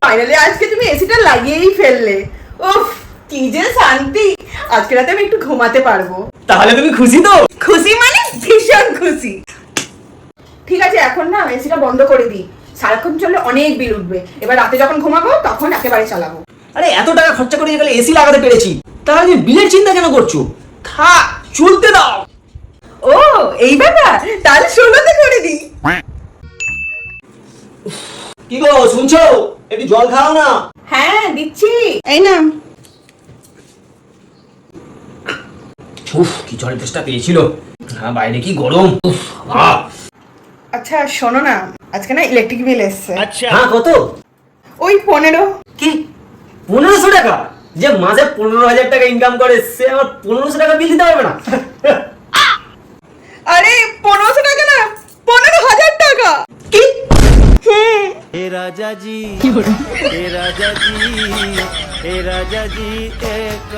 Finally আজকে তুমি এসিটা লাগিয়েই ফেললে। উফ, কি যে শান্তি। আজকে রাতে আমি একটু ঘুমাতে পারবো। তাহলে তুমি খুশি তো? খুশি মানে ভীষণ খুশি। ঠিক আছে, এখন না এসিটা বন্ধ করে দিই। সারাক্ষণ চললে অনেক বিল উঠবে। এবার রাতে যখন ঘুমাবো তখন একেবারে চালাবো। আরে এত টাকা খরচা করে গেলে এসি লাগাতে পেরেছি, তাহলে তুমি বিলের চিন্তা কেন করছো? থাক, চলতে দাও। ও এই ব্যাপার, তাহলে 16তে করে দিই। কি গো, শুনছো? একটু জল খাও না। হ্যাঁ দিচ্ছি, এই না। উফ, কি জলের তেষ্টা পেয়েছিল। হ্যাঁ, বাইরে কি গরম। উফ, আচ্ছা শোনো না, আজকে না ইলেকট্রিক বিল এসছে। হ্যাঁ, কত? ওই 15। কি 1500 টাকা? যে মাসে 15,000 টাকা ইনকাম করে সে আমার 1500 টাকা বিল দিতে পারবে না? আরে 1500 টাকা না, 15,000 টাকা। কি? हे राजा जी हे राजा जी हे राजा जी एक